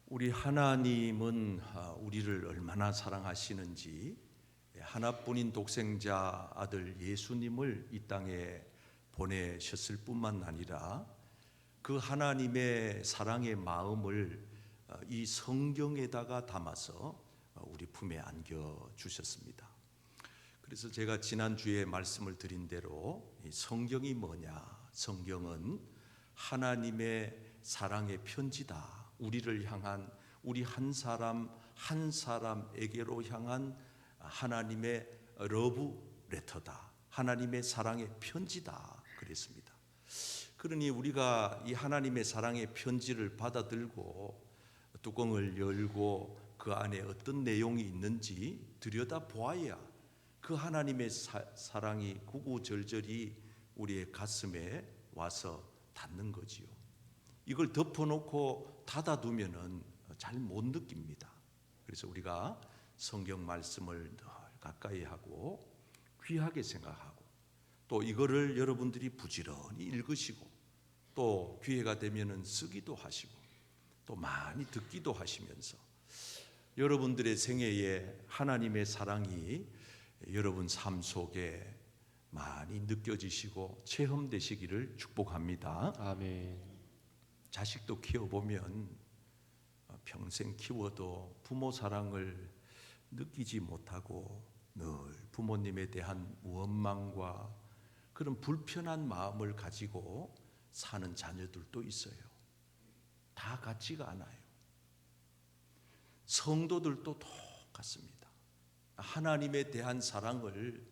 우리 하나님은 우리를 얼마나 사랑하시는지 하나뿐인 독생자 아들 예수님을 이 땅에 보내셨을 뿐만 아니라 그 하나님의 사랑의 마음을 이 성경에다가 담아서 우리 품에 안겨 주셨습니다. 그래서 제가 지난주에 말씀을 드린 대로 이 성경이 뭐냐? 성경은 하나님의 사랑의 편지다. 우리를 향한, 우리 한 사람 한 사람에게로 향한 하나님의 러브 레터다. 하나님의 사랑의 편지다. 그랬습니다. 그러니 우리가 이 하나님의 사랑의 편지를 받아들고 뚜껑을 열고 그 안에 어떤 내용이 있는지 들여다 보아야 그 하나님의 사랑이 구구절절히 우리의 가슴에 와서 닿는 거지요. 이걸 덮어놓고 닫아두면은 잘 못 느낍니다. 그래서 우리가 성경 말씀을 늘 가까이 하고 귀하게 생각하고 또 이거를 여러분들이 부지런히 읽으시고 또 기회가 되면은 쓰기도 하시고 또 많이 듣기도 하시면서 여러분들의 생애에 하나님의 사랑이 여러분 삶 속에 많이 느껴지시고 체험되시기를 축복합니다. 아멘. 자식도 키워보면 평생 키워도 부모 사랑을 느끼지 못하고 늘 부모님에 대한 원망과 그런 불편한 마음을 가지고 사는 자녀들도 있어요. 다 같지가 않아요. 성도들도 똑같습니다. 하나님에 대한 사랑을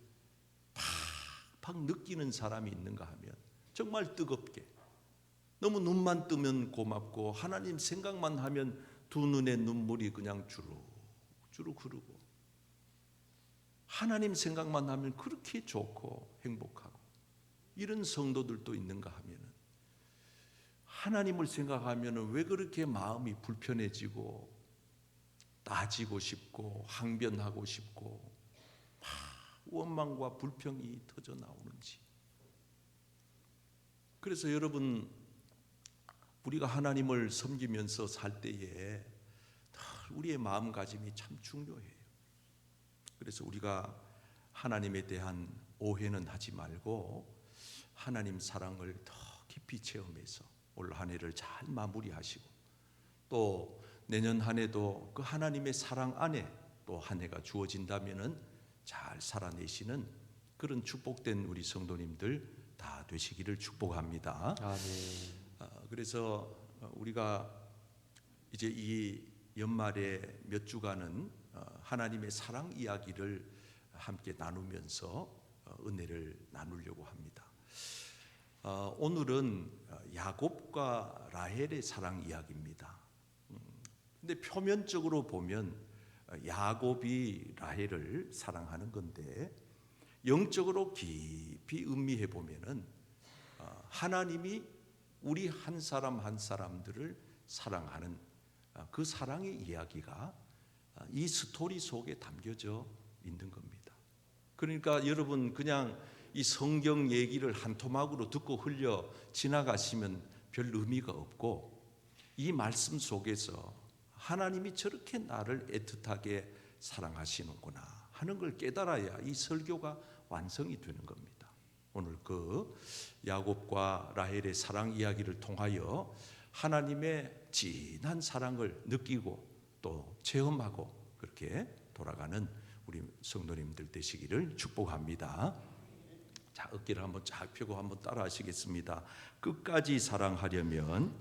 팍팍 느끼는 사람이 있는가 하면 정말 뜨겁게 너무 눈만 뜨면 고맙고 하나님 생각만 하면 두 눈에 눈물이 그냥 주룩주룩 흐르고 하나님 생각만 하면 그렇게 좋고 행복하고 이런 성도들도 있는가 하면 하나님을 생각하면 왜 그렇게 마음이 불편해지고 따지고 싶고 항변하고 싶고 원망과 불평이 터져 나오는지. 그래서 여러분 우리가 하나님을 섬기면서 살 때에 우리의 마음가짐이 참 중요해요. 그래서 우리가 하나님에 대한 오해는 하지 말고 하나님 사랑을 더 깊이 체험해서 올 한 해를 잘 마무리하시고 또 내년 한 해도 그 하나님의 사랑 안에 또 한 해가 주어진다면은 잘 살아내시는 그런 축복된 우리 성도님들 다 되시기를 축복합니다. 아멘. 그래서 우리가 이제 이 연말에 몇 주간은 하나님의 사랑 이야기를 함께 나누면서 은혜를 나누려고 합니다. 오늘은 야곱과 라헬의 사랑 이야기입니다. 근데 표면적으로 보면 야곱이 라헬을 사랑하는 건데 영적으로 깊이 음미해 보면은 하나님이 우리 한 사람 한 사람들을 사랑하는 그 사랑의 이야기가 이 스토리 속에 담겨져 있는 겁니다. 그러니까 여러분 그냥 이 성경 얘기를 한 토막으로 듣고 흘려 지나가시면 별 의미가 없고 이 말씀 속에서 하나님이 저렇게 나를 애틋하게 사랑하시는구나 하는 걸 깨달아야 이 설교가 완성이 되는 겁니다. 오늘 그 야곱과 라헬의 사랑 이야기를 통하여 하나님의 진한 사랑을 느끼고 또 체험하고 그렇게 돌아가는 우리 성도님들 되시기를 축복합니다. 자, 어깨를 한번 쫙 펴고 한번 따라 하시겠습니다. 끝까지 사랑하려면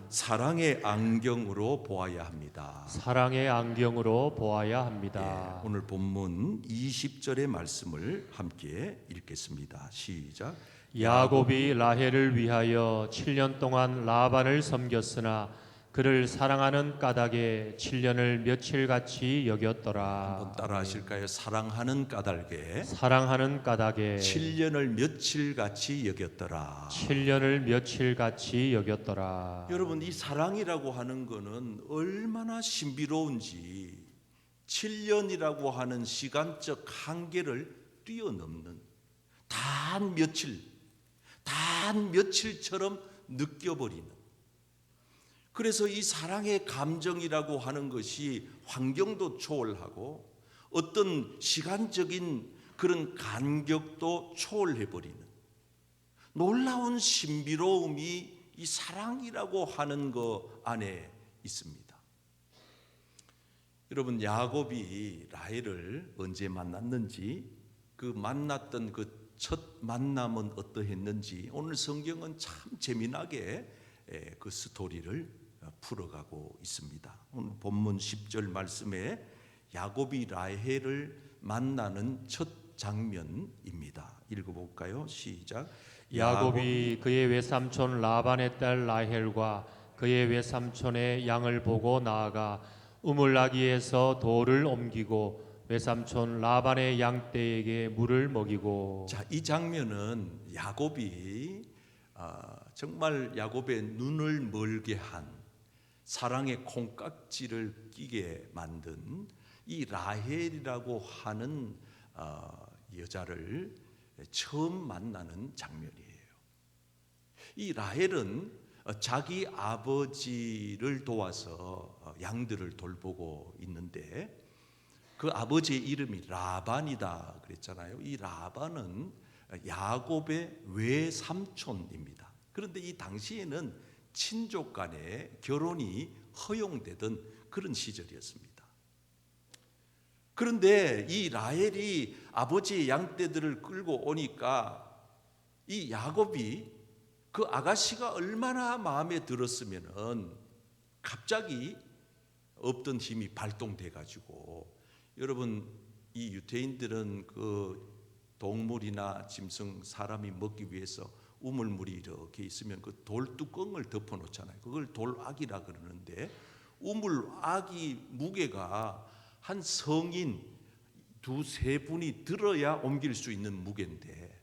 사랑의 안경으로 보아야 합니다. 사랑의 안경으로 보아야 합니다. 오늘 본문 20절의 말씀을 함께 읽겠습니다. 시작. 야곱이 라헬을 위하여 7년 동안 라반을 섬겼으나 그를 사랑하는 까닭에 7년을 며칠같이 여겼더라. 한번 따라 하실까요? 사랑하는 까닭에 7년을 며칠같이 여겼더라. 7년을 며칠같이 여겼더라. 여러분 이 사랑이라고 하는 거는 얼마나 신비로운지 7년이라고 하는 시간적 한계를 뛰어넘는 단 며칠처럼 느껴버리는 그래서 이 사랑의 감정이라고 하는 것이 환경도 초월하고 어떤 시간적인 그런 간격도 초월해버리는 놀라운 신비로움이 이 사랑이라고 하는 것 안에 있습니다. 여러분, 야곱이 라헬을 언제 만났는지, 그 만났던 그 첫 만남은 어떠했는지 오늘 성경은 참 재미나게 그 스토리를 풀어가고 있습니다. 오늘 본문 10절 말씀에 야곱이 라헬을 만나는 첫 장면입니다. 읽어볼까요? 시작. 야곱이 그의 외삼촌 라반의 딸 라헬과 그의 외삼촌의 양을 보고 나아가 우물나기에서 돌을 옮기고 외삼촌 라반의 양떼에게 물을 먹이고. 자, 이 장면은 야곱이 정말 야곱의 눈을 멀게 한, 사랑의 콩깍지를 끼게 만든 이 라헬이라고 하는 여자를 처음 만나는 장면이에요. 이 라헬은 자기 아버지를 도와서 양들을 돌보고 있는데 그 아버지의 이름이 라반이다 그랬잖아요. 이 라반은 야곱의 외삼촌입니다. 그런데 이 당시에는 친족 간의 결혼이 허용되던 그런 시절이었습니다. 그런데 이 라헬이 아버지의 양떼들을 끌고 오니까 이 야곱이 그 아가씨가 얼마나 마음에 들었으면은 갑자기 없던 힘이 발동돼 가지고, 여러분, 이 유대인들은 그 동물이나 짐승, 사람이 먹기 위해서 우물물이 이렇게 있으면 그 돌뚜껑을 덮어 놓잖아요. 그걸 돌악이라 그러는데, 우물악이 무게가 한 성인 두세 분이 들어야 옮길 수 있는 무게인데,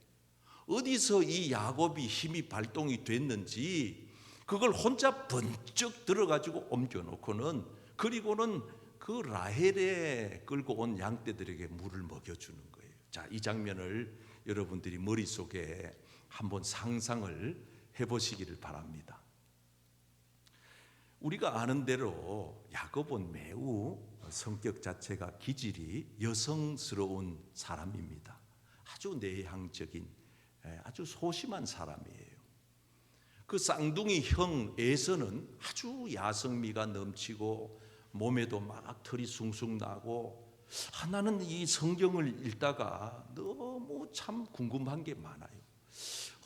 어디서 이 야곱이 힘이 발동이 됐는지 그걸 혼자 번쩍 들어가지고 옮겨놓고는, 그리고는 그 라헬에 끌고 온 양떼들에게 물을 먹여주는 거예요. 자, 이 장면을 여러분들이 머릿속에 한번 상상을 해보시기를 바랍니다. 우리가 아는 대로 야곱은 매우 성격 자체가 기질이 여성스러운 사람입니다. 아주 내향적인, 아주 소심한 사람이에요. 그 쌍둥이 형 에서는 아주 야성미가 넘치고 몸에도 막 털이 숭숭 나고, 나는 이 성경을 읽다가 너무 참 궁금한 게 많아요.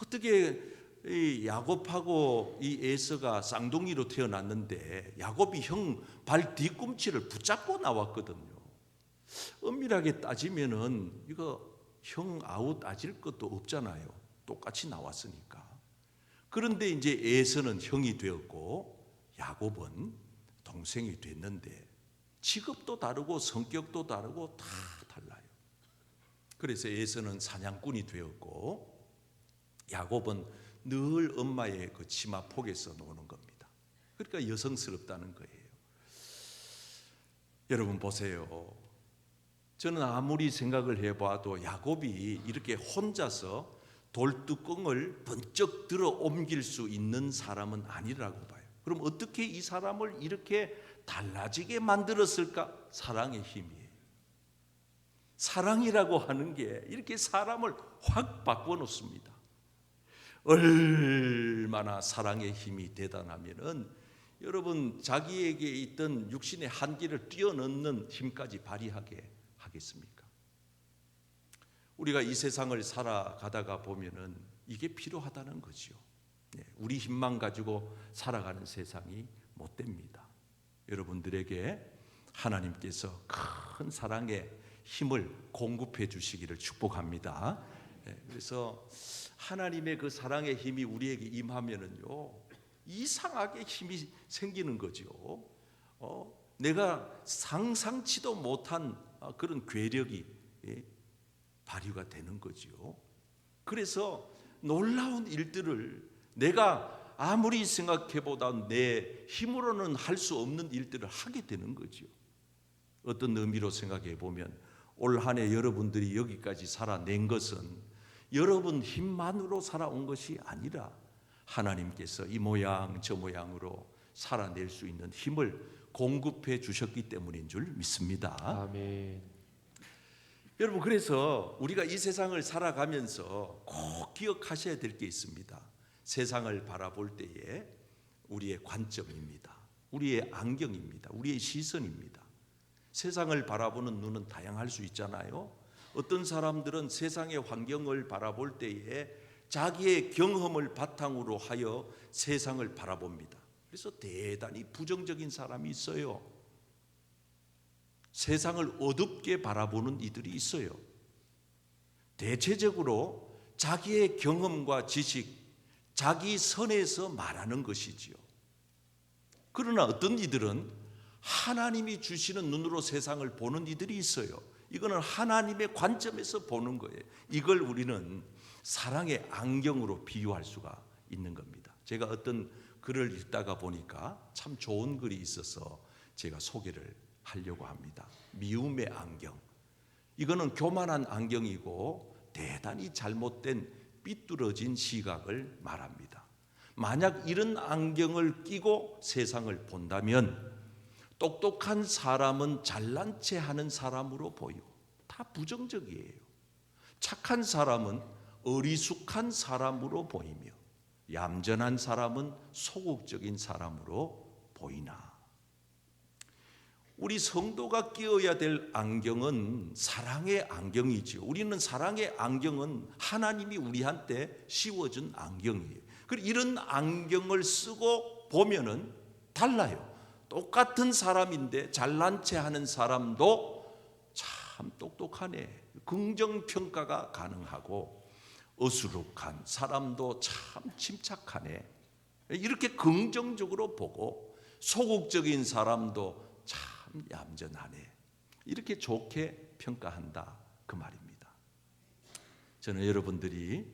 어떻게 이 야곱하고 이 에서가 쌍둥이로 태어났는데 야곱이 형 발 뒤꿈치를 붙잡고 나왔거든요. 엄밀하게 따지면은 이거 형 아우 따질 것도 없잖아요. 똑같이 나왔으니까. 그런데 이제 에서는 형이 되었고 야곱은 동생이 됐는데 직업도 다르고 성격도 다르고 다 달라요. 그래서 에서는 사냥꾼이 되었고 야곱은 늘 엄마의 그 치마 폭에서 노는 겁니다. 그러니까 여성스럽다는 거예요. 여러분 보세요. 저는 아무리 생각을 해봐도 야곱이 이렇게 혼자서 돌뚜껑을 번쩍 들어 옮길 수 있는 사람은 아니라고 봐요. 그럼 어떻게 이 사람을 이렇게 달라지게 만들었을까? 사랑의 힘이에요. 사랑이라고 하는 게 이렇게 사람을 확 바꿔놓습니다. 얼마나 사랑의 힘이 대단하면은 여러분 자기에게 있던 육신의 한계를 뛰어넘는 힘까지 발휘하게 하겠습니까? 우리가 이 세상을 살아가다가 보면은 이게 필요하다는 거죠. 우리 힘만 가지고 살아가는 세상이 못 됩니다. 여러분들에게 하나님께서 큰 사랑의 힘을 공급해 주시기를 축복합니다. 그래서 하나님의 그 사랑의 힘이 우리에게 임하면은요, 이상하게 힘이 생기는 거죠. 내가 상상치도 못한 그런 괴력이 발휘가 되는 거죠. 그래서 놀라운 일들을 내가 아무리 생각해보다 내 힘으로는 할 수 없는 일들을 하게 되는 거죠. 어떤 의미로 생각해 보면 올 한 해 여러분들이 여기까지 살아낸 것은 여러분 힘만으로 살아온 것이 아니라 하나님께서 이 모양 저 모양으로 살아낼 수 있는 힘을 공급해 주셨기 때문인 줄 믿습니다. 아멘. 여러분, 그래서 우리가 이 세상을 살아가면서 꼭 기억하셔야 될 게 있습니다. 세상을 바라볼 때에 우리의 관점입니다. 우리의 안경입니다. 우리의 시선입니다. 세상을 바라보는 눈은 다양할 수 있잖아요. 어떤 사람들은 세상의 환경을 바라볼 때에 자기의 경험을 바탕으로 하여 세상을 바라봅니다. 그래서 대단히 부정적인 사람이 있어요. 세상을 어둡게 바라보는 이들이 있어요. 대체적으로 자기의 경험과 지식, 자기 선에서 말하는 것이지요. 그러나 어떤 이들은 하나님이 주시는 눈으로 세상을 보는 이들이 있어요. 이거는 하나님의 관점에서 보는 거예요. 이걸 우리는 사랑의 안경으로 비유할 수가 있는 겁니다. 제가 어떤 글을 읽다가 보니까 참 좋은 글이 있어서 제가 소개를 하려고 합니다. 미움의 안경. 이거는 교만한 안경이고 대단히 잘못된 삐뚤어진 시각을 말합니다. 만약 이런 안경을 끼고 세상을 본다면 똑똑한 사람은 잘난 체 하는 사람으로 보이고 다 부정적이에요. 착한 사람은 어리숙한 사람으로 보이며 얌전한 사람은 소극적인 사람으로 보이나, 우리 성도가 끼어야 될 안경은 사랑의 안경이지요. 우리는 사랑의 안경은 하나님이 우리한테 씌워준 안경이에요. 그리고 이런 안경을 쓰고 보면은 달라요. 똑같은 사람인데 잘난 체 하는 사람도 참 똑똑하네, 긍정평가가 가능하고, 어수룩한 사람도 참 침착하네, 이렇게 긍정적으로 보고, 소극적인 사람도 참 얌전하네, 이렇게 좋게 평가한다, 그 말입니다. 저는 여러분들이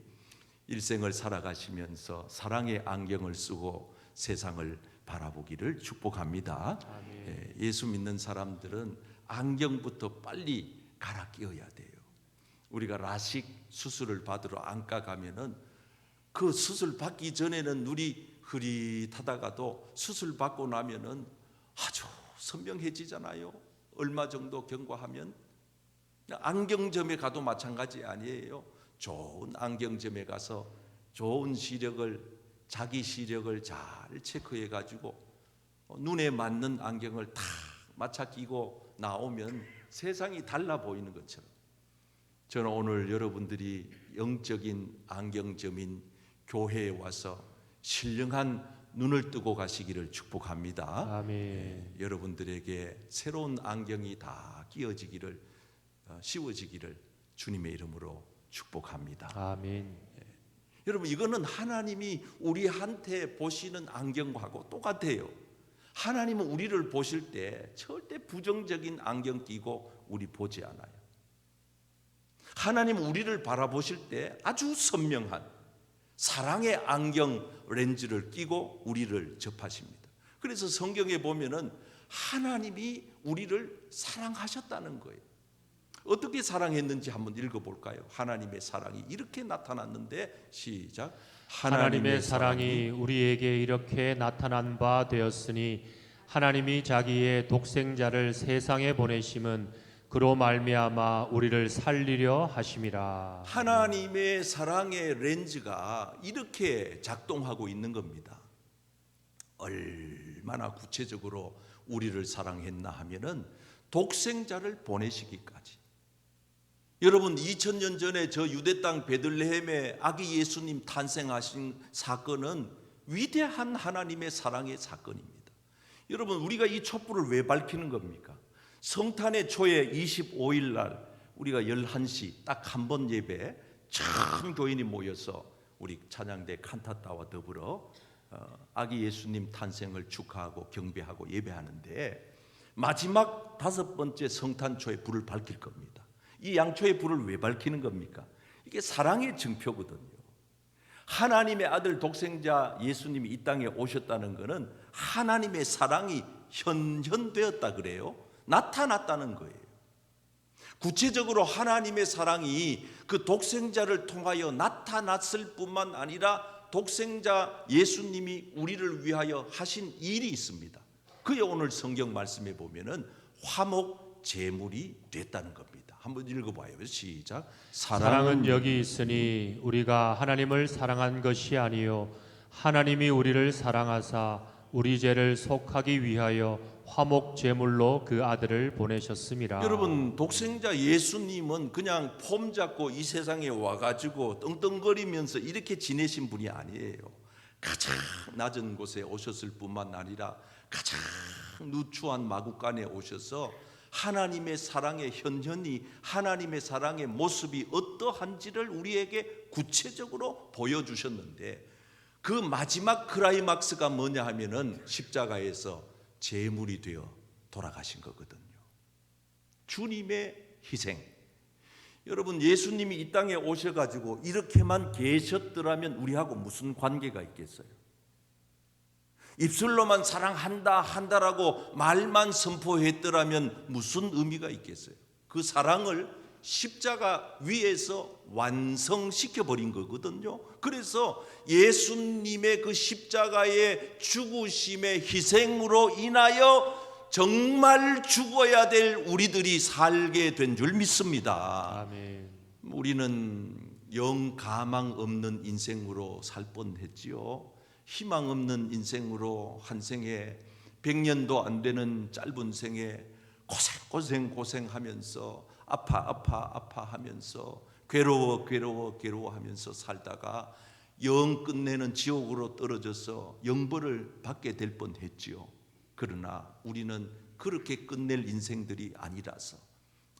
일생을 살아가시면서 사랑의 안경을 쓰고 세상을 바라보기를 축복합니다. 예수 믿는 사람들은 안경부터 빨리 갈아 끼워야 돼요. 우리가 라식 수술을 받으러 안과 가면은 그 수술 받기 전에는 눈이 흐릿하다가도 수술 받고 나면은 아주 선명해지잖아요. 얼마 정도 경과하면. 안경점에 가도 마찬가지 아니에요. 좋은 안경점에 가서 좋은 시력을, 자기 시력을 잘 체크해 가지고 눈에 맞는 안경을 다 맞춰 끼고 나오면 세상이 달라 보이는 것처럼, 저는 오늘 여러분들이 영적인 안경점인 교회에 와서 신령한 눈을 뜨고 가시기를 축복합니다. 아멘. 여러분들에게 새로운 안경이 다 끼어지기를, 씌워지기를 주님의 이름으로 축복합니다. 아멘. 여러분, 이거는 하나님이 우리한테 보시는 안경하고 똑같아요. 하나님은 우리를 보실 때 절대 부정적인 안경 끼고 우리 보지 않아요. 하나님은 우리를 바라보실 때 아주 선명한 사랑의 안경 렌즈를 끼고 우리를 접하십니다. 그래서 성경에 보면은 하나님이 우리를 사랑하셨다는 거예요. 어떻게 사랑했는지 한번 읽어볼까요? 하나님의 사랑이 이렇게 나타났는데, 시작. 하나님의 사랑이 우리에게 이렇게 나타난 바 되었으니 하나님이 자기의 독생자를 세상에 보내심은 그로 말미암아 우리를 살리려 하심이라. 하나님의 사랑의 렌즈가 이렇게 작동하고 있는 겁니다. 얼마나 구체적으로 우리를 사랑했나 하면은 독생자를 보내시기까지. 여러분, 2000년 전에 저 유대 땅 베들레헴에 아기 예수님 탄생하신 사건은 위대한 하나님의 사랑의 사건입니다. 여러분, 우리가 이 촛불을 왜 밝히는 겁니까? 성탄의 초에 25일 날 우리가 11시 딱 한 번 예배 전 교인이 모여서 우리 찬양대 칸타타와 더불어 아기 예수님 탄생을 축하하고 경배하고 예배하는데, 마지막 5번째 성탄초에 불을 밝힐 겁니다. 이 양초의 불을 왜 밝히는 겁니까? 이게 사랑의 증표거든요. 하나님의 아들 독생자 예수님이 이 땅에 오셨다는 것은 하나님의 사랑이 현현되었다 그래요. 나타났다는 거예요. 구체적으로 하나님의 사랑이 그 독생자를 통하여 나타났을 뿐만 아니라 독생자 예수님이 우리를 위하여 하신 일이 있습니다. 그게 오늘 성경 말씀에 보면은 화목 제물이 됐다는 겁니다. 한번 읽어봐요. 시작. 사랑은 여기 있으니 우리가 하나님을 사랑한 것이 아니요 하나님이 우리를 사랑하사 우리 죄를 속하기 위하여 화목 제물로 그 아들을 보내셨습니다. 여러분, 독생자 예수님은 그냥 폼 잡고 이 세상에 와가지고 떵떵거리면서 이렇게 지내신 분이 아니에요. 가장 낮은 곳에 오셨을 뿐만 아니라 가장 누추한 마구간에 오셔서 하나님의 사랑의 현현이, 하나님의 사랑의 모습이 어떠한지를 우리에게 구체적으로 보여주셨는데, 그 마지막 클라이막스가 뭐냐 하면은 십자가에서 제물이 되어 돌아가신 거거든요. 주님의 희생. 여러분, 예수님이 이 땅에 오셔가지고 이렇게만 계셨더라면 우리하고 무슨 관계가 있겠어요? 입술로만 사랑한다 한다라고 말만 선포했더라면 무슨 의미가 있겠어요? 그 사랑을 십자가 위에서 완성시켜 버린 거거든요. 그래서 예수님의 그 십자가의 죽으심의 희생으로 인하여 정말 죽어야 될 우리들이 살게 된 줄 믿습니다. 아멘. 우리는 영 가망 없는 인생으로 살 뻔했지요. 희망 없는 인생으로 한 생에 100년도 안 되는 짧은 생에 고생하면서 아파하면서 괴로워하면서 살다가 영 끝내는 지옥으로 떨어져서 영벌을 받게 될 뻔했지요. 그러나 우리는 그렇게 끝낼 인생들이 아니라서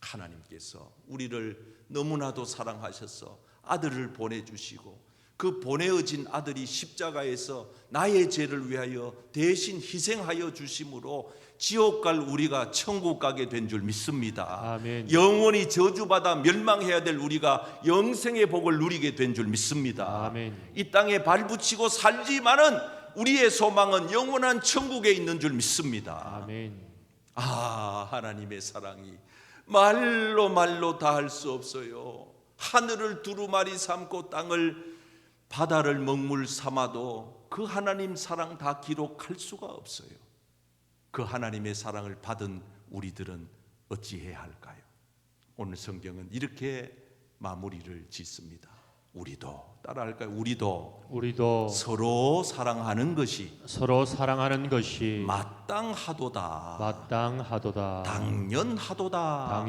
하나님께서 우리를 너무나도 사랑하셔서 아들을 보내주시고, 그 보내어진 아들이 십자가에서 나의 죄를 위하여 대신 희생하여 주심으로 지옥 갈 우리가 천국 가게 된 줄 믿습니다. 아멘. 영원히 저주받아 멸망해야 될 우리가 영생의 복을 누리게 된 줄 믿습니다. 아멘. 이 땅에 발붙이고 살지만은 우리의 소망은 영원한 천국에 있는 줄 믿습니다. 아멘. 하나님의 사랑이 말로 다 할 수 없어요. 하늘을 두루마리 삼고 바다를 먹물 삼아도 그 하나님 사랑 다 기록할 수가 없어요. 그 하나님의 사랑을 받은 우리들은 어찌해야 할까요? 오늘 성경은 이렇게 마무리를 짓습니다. 우리도 따라할까요? 우리도 서로 사랑하는 것이 마땅하도다. 당연하도다.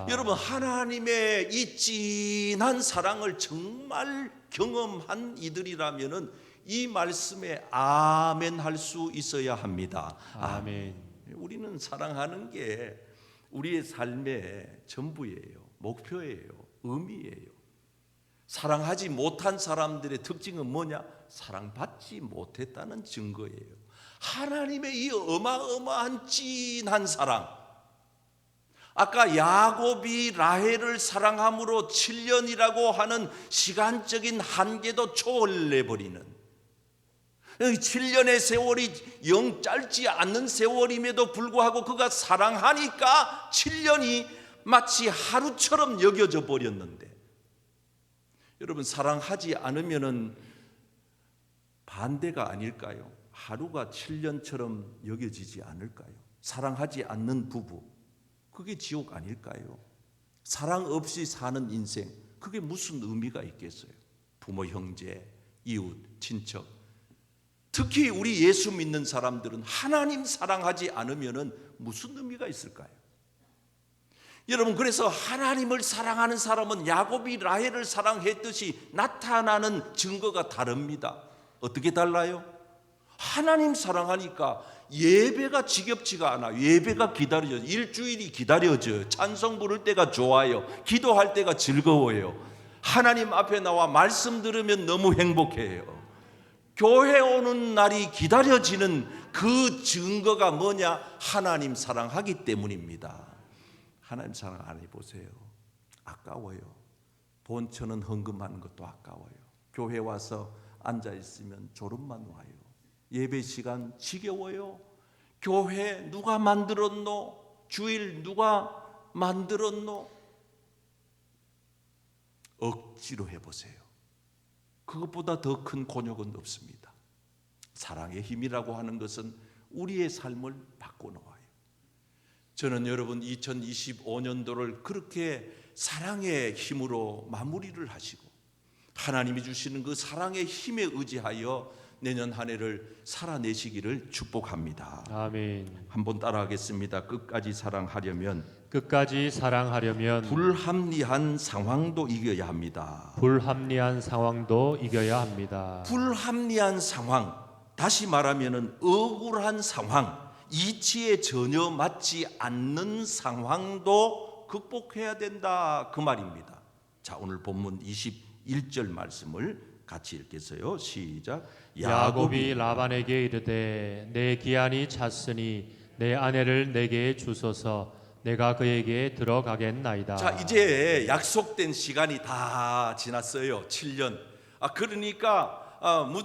여러분, 하나님의 이 진한 사랑을 정말 경험한 이들이라면은 이 말씀에 아멘 할 수 있어야 합니다. 아멘. 우리는 사랑하는 게 우리의 삶의 전부예요. 목표예요. 의미예요. 사랑하지 못한 사람들의 특징은 뭐냐? 사랑받지 못했다는 증거예요. 하나님의 이 어마어마한 진한 사랑, 아까 야곱이 라헬을 사랑함으로 7년이라고 하는 시간적인 한계도 초월해버리는, 7년의 세월이 영 짧지 않는 세월임에도 불구하고 그가 사랑하니까 7년이 마치 하루처럼 여겨져 버렸는데, 여러분, 사랑하지 않으면은 반대가 아닐까요? 하루가 7년처럼 여겨지지 않을까요? 사랑하지 않는 부부, 그게 지옥 아닐까요? 사랑 없이 사는 인생, 그게 무슨 의미가 있겠어요? 부모, 형제, 이웃, 친척, 특히 우리 예수 믿는 사람들은 하나님 사랑하지 않으면은 무슨 의미가 있을까요? 여러분, 그래서 하나님을 사랑하는 사람은 야곱이 라헬을 사랑했듯이 나타나는 증거가 다릅니다. 어떻게 달라요? 하나님 사랑하니까 예배가 지겹지가 않아. 예배가 기다려져요. 일주일이 기다려져요. 찬송 부를 때가 좋아요. 기도할 때가 즐거워요. 하나님 앞에 나와 말씀 들으면 너무 행복해요. 교회 오는 날이 기다려지는 그 증거가 뭐냐? 하나님 사랑하기 때문입니다. 하나님 사랑 안 해보세요. 아까워요. 본처는 헌금하는 것도 아까워요. 교회 와서 앉아있으면 졸음만 와요. 예배 시간 지겨워요. 교회 누가 만들었노? 주일 누가 만들었노? 억지로 해보세요. 그것보다 더 큰 곤욕은 없습니다. 사랑의 힘이라고 하는 것은 우리의 삶을 바꿔놓아요. 저는 여러분 2025년도를 그렇게 사랑의 힘으로 마무리를 하시고 하나님이 주시는 그 사랑의 힘에 의지하여 내년 한 해를 살아내시기를 축복합니다. 아멘. 한번 따라하겠습니다. 끝까지 사랑하려면 불합리한 상황도 이겨야 합니다. 불합리한 상황도 이겨야 합니다. 불합리한 상황, 다시 말하면은 억울한 상황, 이치에 전혀 맞지 않는 상황도 극복해야 된다, 그 말입니다. 자, 오늘 본문 21절 말씀을 같이 읽겠어요. 시작. 야곱이 라반에게 이르되 내 기한이 찼으니 내 아내를 내게 주소서 내가 그에게 들어가겠나이다. 자, 이제 약속된 시간이 다 지났어요. 7년. 그러니까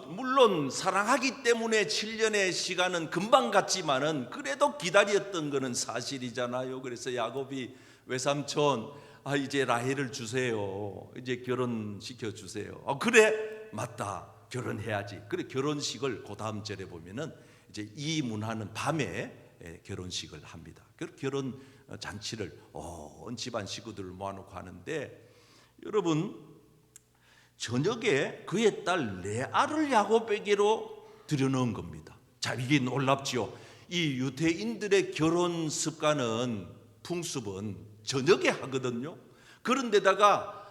물론 사랑하기 때문에 7년의 시간은 금방 갔지만은 그래도 기다렸던 거는 사실이잖아요. 그래서 야곱이 외삼촌 이제 라헬을 주세요. 이제 결혼시켜 주세요. 그래, 맞다, 결혼해야지. 그래, 결혼식을 그 다음 절에 보면은 이제 이 문화는 밤에 결혼식을 합니다. 결혼 잔치를 온 집안 식구들을 모아놓고 하는데, 여러분 저녁에 그의 딸 레아를 야곱에게로 들여놓은 겁니다. 자, 이게 놀랍지요. 이 유대인들의 결혼 습관은, 풍습은 저녁에 하거든요. 그런데다가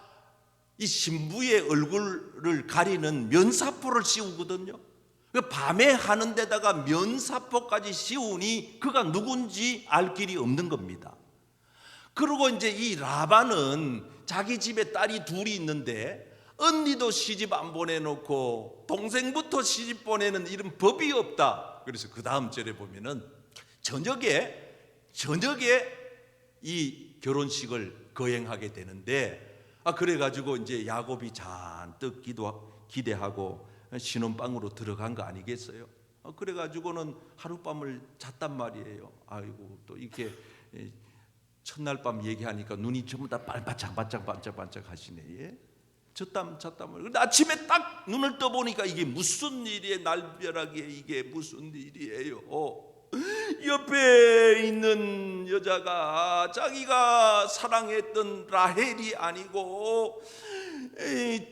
이 신부의 얼굴을 가리는 면사포를 씌우거든요. 밤에 하는 데다가 면사포까지 씌우니 그가 누군지 알 길이 없는 겁니다. 그리고 이제 이 라반은 자기 집에 딸이 둘이 있는데 언니도 시집 안 보내놓고 동생부터 시집 보내는 이런 법이 없다. 그래서 그 다음 절에 보면은 저녁에 이 결혼식을 거행하게 되는데, 그래가지고 이제 야곱이 잔뜩 기대하고 신혼방으로 들어간 거 아니겠어요? 그래가지고는 하룻밤을 잤단 말이에요. 아이고, 또 이렇게 첫날 밤 얘기하니까 눈이 전부 다 반짝 하시네. 예? 잤담을. 근데 아침에 딱 눈을 떠보니까 이게 무슨 일이에요? 날벼락에 이게 무슨 일이에요? 옆에 있는 여자가 자기가 사랑했던 라헬이 아니고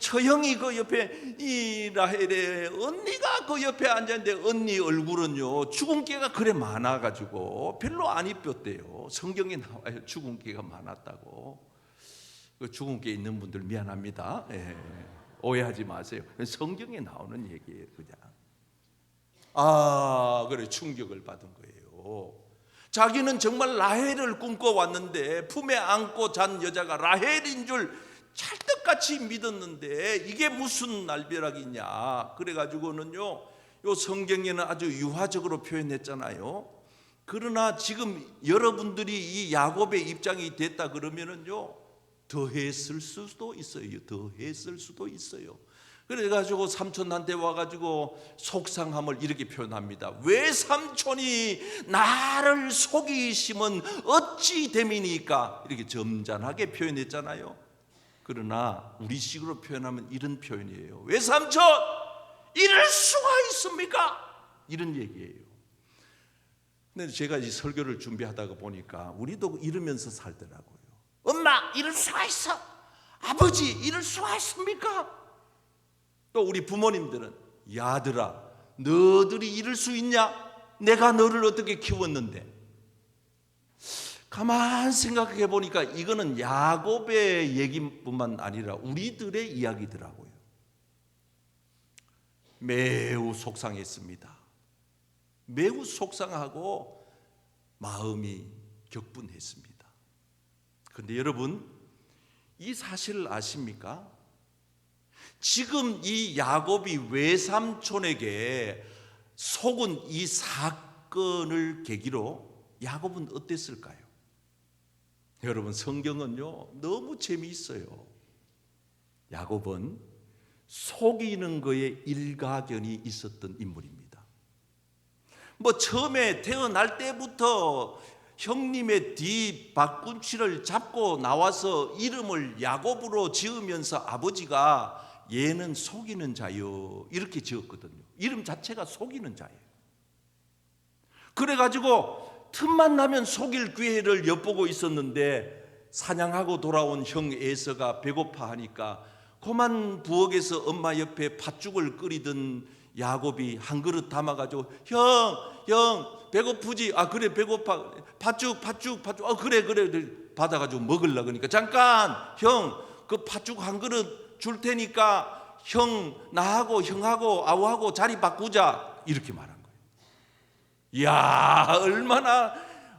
처형이 그 옆에 이 라헬의 언니가 그 옆에 앉았는데, 언니 얼굴은요 주근깨가 그래 많아가지고 별로 안 이뻤대요. 성경에 나와요, 주근깨가 많았다고. 그 주근깨 있는 분들 미안합니다. 오해하지 마세요. 성경에 나오는 얘기예요, 그냥. 그래, 충격을 받은 거예요. 자기는 정말 라헬을 꿈꿔왔는데 품에 안고 잔 여자가 라헬인 줄 찰떡같이 믿었는데 이게 무슨 날벼락이냐. 그래가지고는요, 요 성경에는 아주 유화적으로 표현했잖아요. 그러나 지금 여러분들이 이 야곱의 입장이 됐다 그러면은요, 더했을 수도 있어요. 그래가지고 삼촌한테 와가지고 속상함을 이렇게 표현합니다. 왜 삼촌이 나를 속이시면 어찌 됨이니까, 이렇게 점잖하게 표현했잖아요. 그러나 우리식으로 표현하면 이런 표현이에요. 왜 삼촌 이럴 수가 있습니까? 이런 얘기예요. 근데 제가 이 설교를 준비하다가 보니까 우리도 이러면서 살더라고요. 엄마 이럴 수가 있어. 아버지 이럴 수가 있습니까? 또 우리 부모님들은, 야들아 너들이 이럴 수 있냐? 내가 너를 어떻게 키웠는데. 가만 생각해 보니까 이거는 야곱의 얘기뿐만 아니라 우리들의 이야기더라고요. 매우 속상했습니다. 매우 속상하고 마음이 격분했습니다. 그런데 여러분, 이 사실을 아십니까? 지금 이 야곱이 외삼촌에게 속은 이 사건을 계기로 야곱은 어땠을까요? 여러분, 성경은요 너무 재미있어요. 야곱은 속이는 거에 일가견이 있었던 인물입니다. 처음에 태어날 때부터 형님의 뒤바꿈치를 잡고 나와서 이름을 야곱으로 지으면서 아버지가 얘는 속이는 자요 이렇게 지었거든요. 이름 자체가 속이는 자예요. 그래가지고 틈만 나면 속일 기회를 엿보고 있었는데 사냥하고 돌아온 형 에서가 배고파하니까 그만 부엌에서 엄마 옆에 팥죽을 끓이던 야곱이 한 그릇 담아가지고 형 배고프지? 아 그래 배고파. 팥죽 그래 받아가지고 먹으려고 그러니까 잠깐 형 그 팥죽 한 그릇 줄 테니까 형 나하고 형하고 아우하고 자리 바꾸자 이렇게 말한 거예요. 이야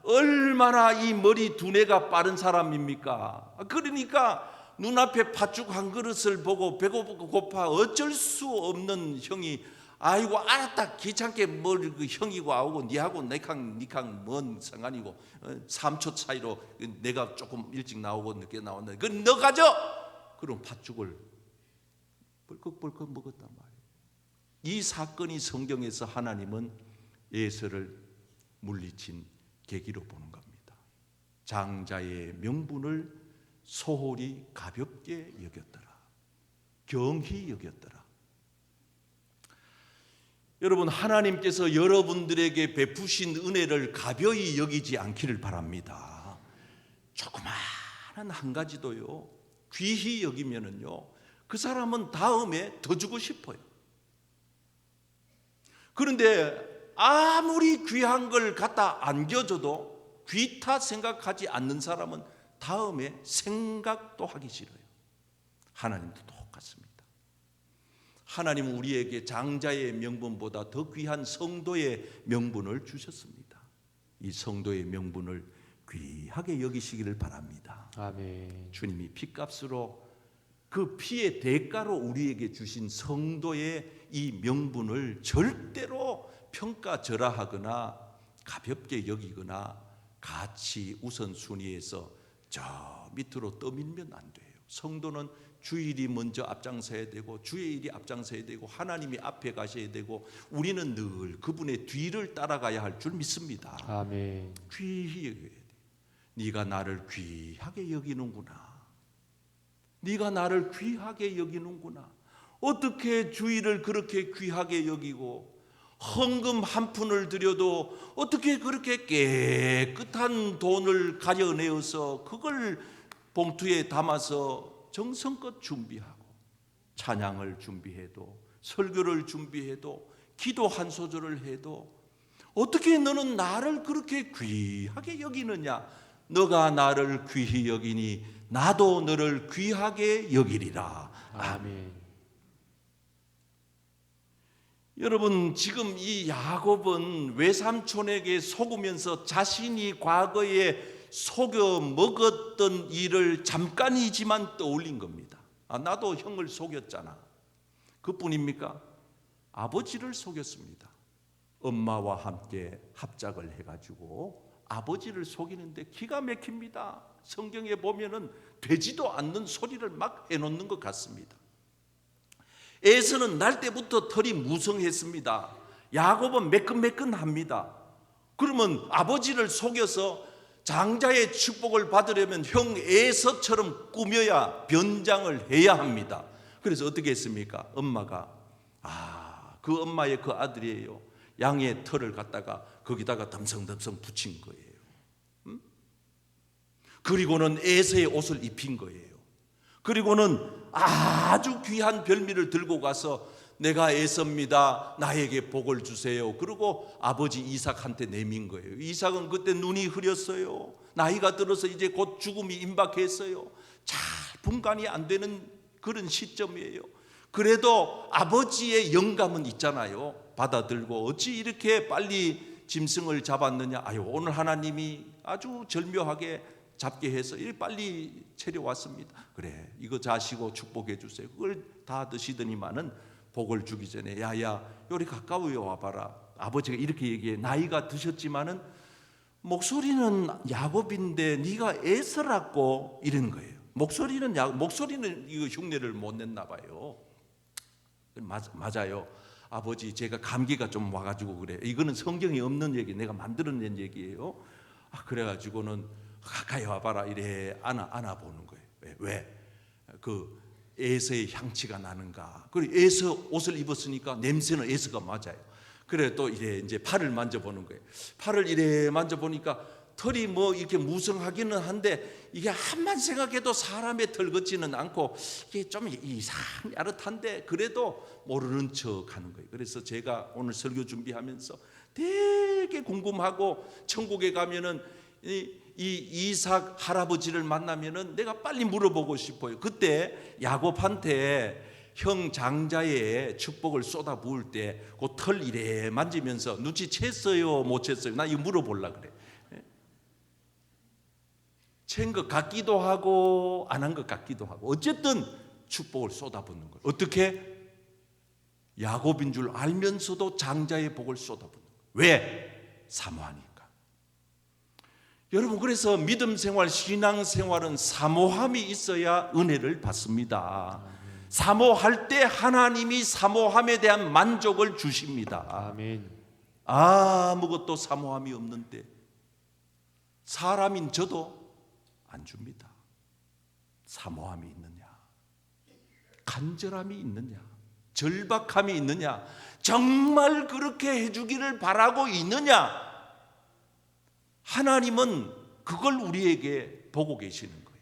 얼마나 이 머리 두뇌가 빠른 사람입니까? 그러니까 눈앞에 팥죽 한 그릇을 보고 배고파 어쩔 수 없는 형이 아이고 알았다 귀찮게 뭘 그 형이고 아우고 니하고 니캉 뭔 상관이고 3초 차이로 내가 조금 일찍 나오고 늦게 나왔는데 그 너 가져. 그럼 팥죽을 벌컥벌컥 먹었단 말이에요. 이 사건이 성경에서 하나님은 에서를 물리친 계기로 보는 겁니다. 장자의 명분을 소홀히 가볍게 여겼더라. 경히 여겼더라. 여러분 하나님께서 여러분들에게 베푸신 은혜를 가벼이 여기지 않기를 바랍니다. 조그마한 한 가지도요 귀히 여기면은요 그 사람은 다음에 더 주고 싶어요. 그런데 아무리 귀한 걸 갖다 안겨줘도 귀타 생각하지 않는 사람은 다음에 생각도 하기 싫어요. 하나님도 똑같습니다. 하나님은 우리에게 장자의 명분보다 더 귀한 성도의 명분을 주셨습니다. 이 성도의 명분을 귀하게 여기시기를 바랍니다. 아멘. 주님이 피값으로 그 피의 대가로 우리에게 주신 성도의 이 명분을 절대로 평가절하하거나 가볍게 여기거나 가치 우선순위에서 저 밑으로 떠밀면 안 돼요. 성도는 주일이 먼저 앞장서야 되고 주의 일이 앞장서야 되고 하나님이 앞에 가셔야 되고 우리는 늘 그분의 뒤를 따라가야 할 줄 믿습니다. 아멘. 귀히 여겨야 돼. 네가 나를 귀하게 여기는구나. 네가 나를 귀하게 여기는구나. 어떻게 주일을 그렇게 귀하게 여기고 헌금 한 푼을 드려도 어떻게 그렇게 깨끗한 돈을 가져내어서 그걸 봉투에 담아서 정성껏 준비하고 찬양을 준비해도 설교를 준비해도 기도 한 소절을 해도 어떻게 너는 나를 그렇게 귀하게 여기느냐. 너가 나를 귀히 여기니 나도 너를 귀하게 여기리라. 아멘. 여러분 지금 이 야곱은 외삼촌에게 속으면서 자신이 과거에 속여 먹었던 일을 잠깐이지만 떠올린 겁니다. 나도 형을 속였잖아. 그뿐입니까? 아버지를 속였습니다. 엄마와 함께 합작을 해가지고 아버지를 속이는데 기가 막힙니다. 성경에 보면은 되지도 않는 소리를 막 해놓는 것 같습니다. 에서는 날 때부터 털이 무성했습니다. 야곱은 매끈매끈합니다. 그러면 아버지를 속여서 장자의 축복을 받으려면 형 에서처럼 꾸며야 변장을 해야 합니다. 그래서 어떻게 했습니까? 엄마가 그 엄마의 그 아들이에요. 양의 털을 갖다가 거기다가 덤성덤성 붙인 거예요. 그리고는 에서의 옷을 입힌 거예요. 그리고는 아주 귀한 별미를 들고 가서 내가 에서입니다. 나에게 복을 주세요. 그리고 아버지 이삭한테 내민 거예요. 이삭은 그때 눈이 흐렸어요. 나이가 들어서 이제 곧 죽음이 임박했어요. 잘 분간이 안 되는 그런 시점이에요. 그래도 아버지의 영감은 있잖아요. 받아들고 어찌 이렇게 빨리 짐승을 잡았느냐. 오늘 하나님이 아주 절묘하게 잡게 해서 빨리 채려왔습니다. 그래 이거 자시고 축복해 주세요. 그걸 다 드시더니만은 복을 주기 전에 야야 요리 가까워요 와봐라. 아버지가 이렇게 얘기해. 나이가 드셨지만은 목소리는 야곱인데 네가 에서라고 이러는 거예요. 목소리는 이거 흉내를 못 냈나 봐요. 맞아요. 아버지 제가 감기가 좀 와가지고 그래. 이거는 성경에 없는 얘기 내가 만들어낸 얘기예요. 그래가지고는 가까이 와봐라 이래 안아보는 거예요. 왜? 그 에서의 향취가 나는가. 그리고 에서 옷을 입었으니까 냄새는 에서가 맞아요. 그래 또 이래 이제 팔을 만져보는 거예요. 팔을 이래 만져보니까 털이 뭐 이렇게 무성하기는 한데 이게 한만 생각해도 사람의 털 같지는 않고 이게 좀 이상 야릇한데 그래도 모르는 척 하는 거예요. 그래서 제가 오늘 설교 준비하면서 되게 궁금하고 천국에 가면은 이 이삭 할아버지를 만나면은 내가 빨리 물어보고 싶어요. 그때 야곱한테 형 장자의 축복을 쏟아 부을 때 그 털 이래 만지면서 눈치챘어요 못 챘어요? 나 이거 물어보려고 그래. 챈 것 같기도 하고 안 한 것 같기도 하고 어쨌든 축복을 쏟아붓는 거예요. 어떻게? 야곱인 줄 알면서도 장자의 복을 쏟아붓는 거예요. 왜? 사모하니까. 여러분 그래서 믿음 생활, 신앙 생활은 사모함이 있어야 은혜를 받습니다. 사모할 때 하나님이 사모함에 대한 만족을 주십니다. 아멘. 아무것도 사모함이 없는데 사람인 저도 안 줍니다. 사모함이 있느냐, 간절함이 있느냐, 절박함이 있느냐, 정말 그렇게 해주기를 바라고 있느냐, 하나님은 그걸 우리에게 보고 계시는 거예요.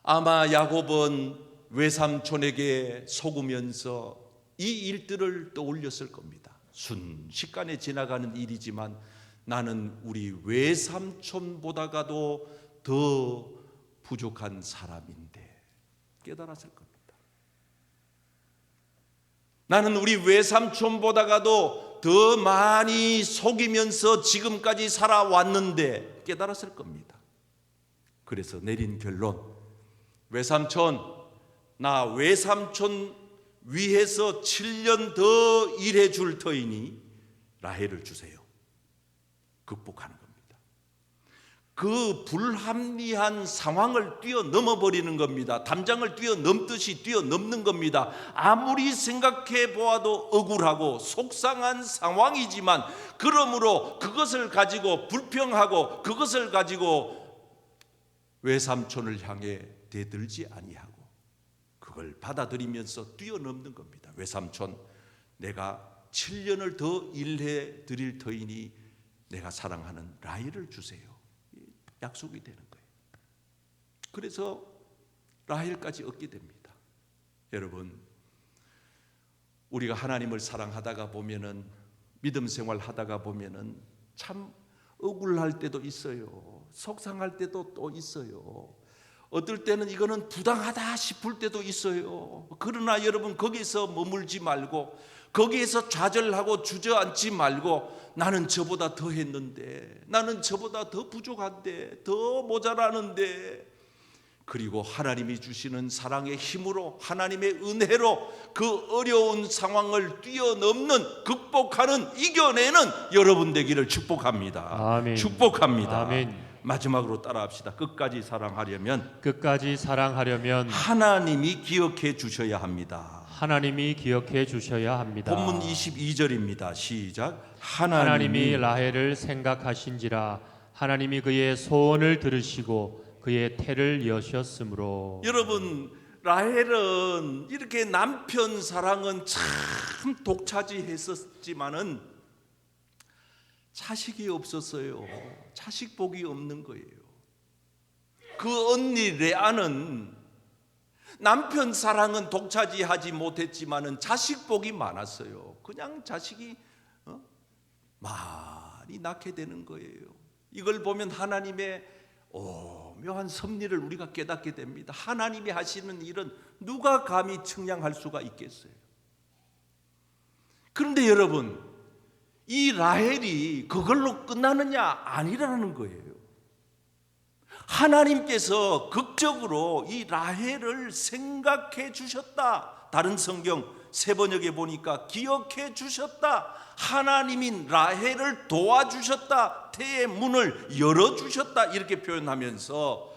아마 야곱은 외삼촌에게 속으면서 이 일들을 떠올렸을 겁니다. 순식간에 지나가는 일이지만 나는 우리 외삼촌보다가도 더 부족한 사람인데 깨달았을 겁니다. 나는 우리 외삼촌보다가도 더 많이 속이면서 지금까지 살아왔는데 깨달았을 겁니다. 그래서 내린 결론, 외삼촌, 나 외삼촌 위해서 7년 더 일해 줄 터이니 라헬을 주세요. 극복하는 겁니다. 그 불합리한 상황을 뛰어넘어 버리는 겁니다. 담장을 뛰어넘듯이 뛰어넘는 겁니다. 아무리 생각해 보아도 억울하고 속상한 상황이지만 그러므로 그것을 가지고 불평하고 그것을 가지고 외삼촌을 향해 대들지 아니하고 그걸 받아들이면서 뛰어넘는 겁니다. 외삼촌, 내가 7년을 더 일해 드릴 터이니 내가 사랑하는 라헬을 주세요. 약속이 되는 거예요. 그래서 라헬까지 얻게 됩니다. 여러분, 우리가 하나님을 사랑하다가 보면은, 믿음 생활 하다가 보면은 참 억울할 때도 있어요. 속상할 때도 또 있어요. 어떨 때는 이거는 부당하다 싶을 때도 있어요. 그러나 여러분 거기서 머물지 말고 거기에서 좌절하고 주저앉지 말고 나는 저보다 더 했는데, 나는 저보다 더 부족한데, 더 모자라는데, 그리고 하나님이 주시는 사랑의 힘으로, 하나님의 은혜로 그 어려운 상황을 뛰어넘는, 극복하는, 이겨내는 여러분 되기를 축복합니다. 아멘. 축복합니다. 아멘. 마지막으로 따라합시다. 끝까지 사랑하려면 하나님이 기억해 주셔야 합니다. 하나님이 기억해 주셔야 합니다. 본문 22절입니다. 시작. 하나님이 라헬을 생각하신지라 하나님이 그의 소원을 들으시고 그의 태를 여셨으므로. 여러분, 라헬은 이렇게 남편 사랑은 참 독차지했었지만은 자식이 없었어요. 자식 복이 없는 거예요. 그 언니 레아는 남편 사랑은 독차지하지 못했지만은 자식 복이 많았어요. 그냥 자식이 많이 낳게 되는 거예요. 이걸 보면 하나님의 묘한 섭리를 우리가 깨닫게 됩니다. 하나님이 하시는 일은 누가 감히 측량할 수가 있겠어요. 그런데 여러분, 이 라헬이 그걸로 끝나느냐? 아니라는 거예요. 하나님께서 극적으로 이 라헬을 생각해 주셨다. 다른 성경 세 번역에 보니까 기억해 주셨다. 하나님인 라헬을 도와주셨다. 태의 문을 열어주셨다. 이렇게 표현하면서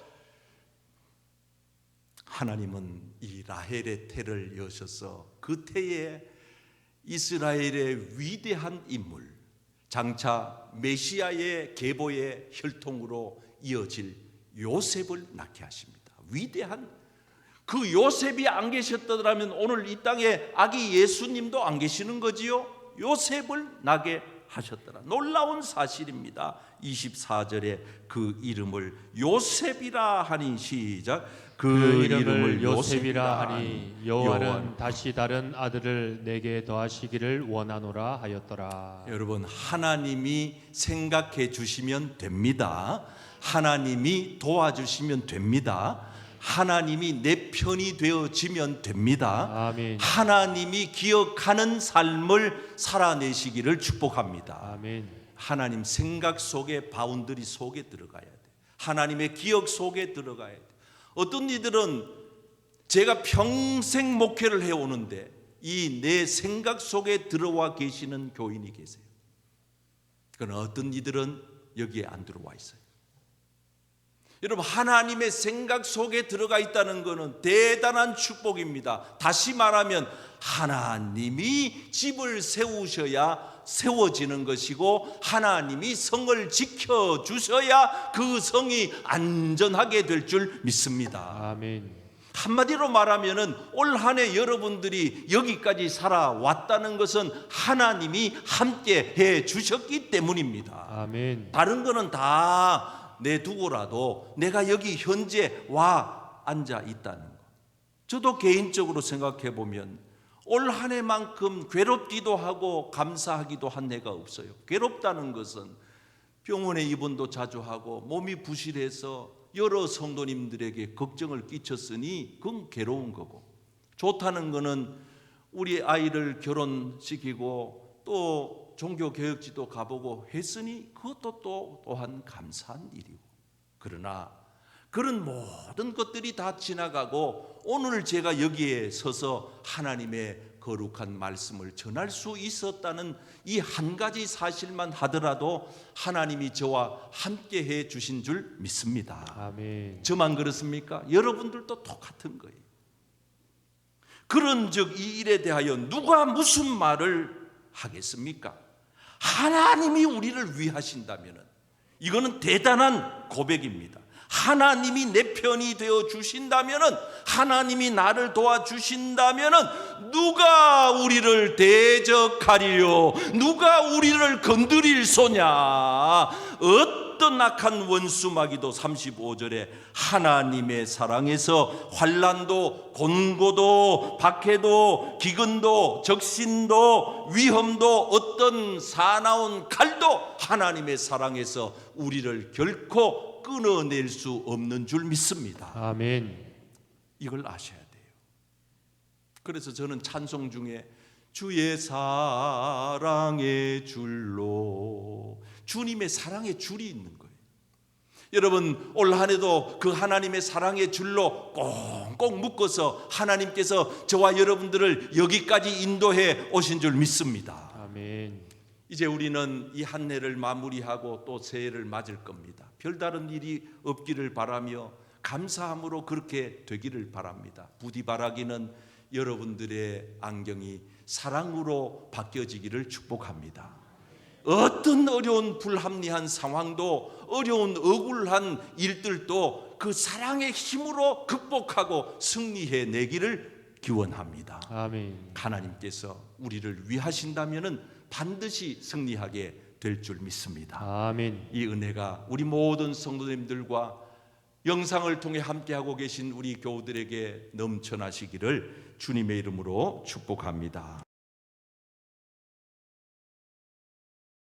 하나님은 이 라헬의 태를 여셔서 그 태에 이스라엘의 위대한 인물, 장차 메시아의 계보의 혈통으로 이어질 요셉을 낳게 하십니다. 위대한 그 요셉이 안 계셨더라면 오늘 이 땅에 아기 예수님도 안 계시는 거지요. 요셉을 나게 하셨더라. 놀라운 사실입니다. 24절에 그 이름을 요셉이라 하니 시작. 그 이름을 요셉이라 하니 여호와는 다시 다른 아들을 내게 더하시기를 원하노라 하였더라. 여러분, 하나님이 생각해 주시면 됩니다. 하나님이 도와주시면 됩니다. 하나님이 내 편이 되어지면 됩니다. 아멘. 하나님이 기억하는 삶을 살아내시기를 축복합니다. 아멘. 하나님 생각 속에, 바운더리 속에 들어가야 돼. 하나님의 기억 속에 들어가야 돼. 어떤 이들은 제가 평생 목회를 해오는데 이 내 생각 속에 들어와 계시는 교인이 계세요. 그러나 어떤 이들은 여기에 안 들어와 있어요. 여러분, 하나님의 생각 속에 들어가 있다는 것은 대단한 축복입니다. 다시 말하면 하나님이 집을 세우셔야 세워지는 것이고 하나님이 성을 지켜주셔야 그 성이 안전하게 될 줄 믿습니다. 아멘. 한마디로 말하면 올 한 해 여러분들이 여기까지 살아왔다는 것은 하나님이 함께 해 주셨기 때문입니다. 아멘. 다른 거는 다 내두고라도 내가 여기 현재 와 앉아 있다는 것. 저도 개인적으로 생각해 보면 올 한 해만큼 괴롭기도 하고 감사하기도 한 해가 없어요. 괴롭다는 것은 병원에 입원도 자주 하고 몸이 부실해서 여러 성도님들에게 걱정을 끼쳤으니 그건 괴로운 거고, 좋다는 거는 우리 아이를 결혼시키고 또 종교개혁지도 가보고 했으니 그것도 또한 감사한 일이고, 그러나 그런 모든 것들이 다 지나가고 오늘 제가 여기에 서서 하나님의 거룩한 말씀을 전할 수 있었다는 이 한 가지 사실만 하더라도 하나님이 저와 함께 해 주신 줄 믿습니다. 아멘. 저만 그렇습니까? 여러분들도 똑같은 거예요. 그런즉 이 일에 대하여 누가 무슨 말을 하겠습니까? 하나님이 우리를 위하신다면 이거는 대단한 고백입니다. 하나님이 내 편이 되어 주신다면, 하나님이 나를 도와주신다면 누가 우리를 대적하리요? 누가 우리를 건드릴 소냐? 어떤 악한 원수마귀도 35절에 하나님의 사랑에서 환난도 곤고도 박해도 기근도 적신도 위험도 어떤 사나운 칼도 하나님의 사랑에서 우리를 결코 끊어낼 수 없는 줄 믿습니다. 아멘. 이걸 아셔야 돼요. 그래서 저는 찬송 중에 주의 사랑의 줄로, 주님의 사랑의 줄이 있는 거예요. 여러분, 올 한 해도 그 하나님의 사랑의 줄로 꽁꽁 묶어서 하나님께서 저와 여러분들을 여기까지 인도해 오신 줄 믿습니다. 아멘. 이제 우리는 이 한 해를 마무리하고 또 새해를 맞을 겁니다. 별다른 일이 없기를 바라며 감사함으로 그렇게 되기를 바랍니다. 부디 바라기는 여러분들의 안경이 사랑으로 바뀌어지기를 축복합니다. 어떤 어려운 불합리한 상황도, 어려운 억울한 일들도 그 사랑의 힘으로 극복하고 승리해 내기를 기원합니다. 아멘. 하나님께서 우리를 위하신다면 반드시 승리하게 될 줄 믿습니다. 아멘. 이 은혜가 우리 모든 성도님들과 영상을 통해 함께하고 계신 우리 교우들에게 넘쳐나시기를 주님의 이름으로 축복합니다.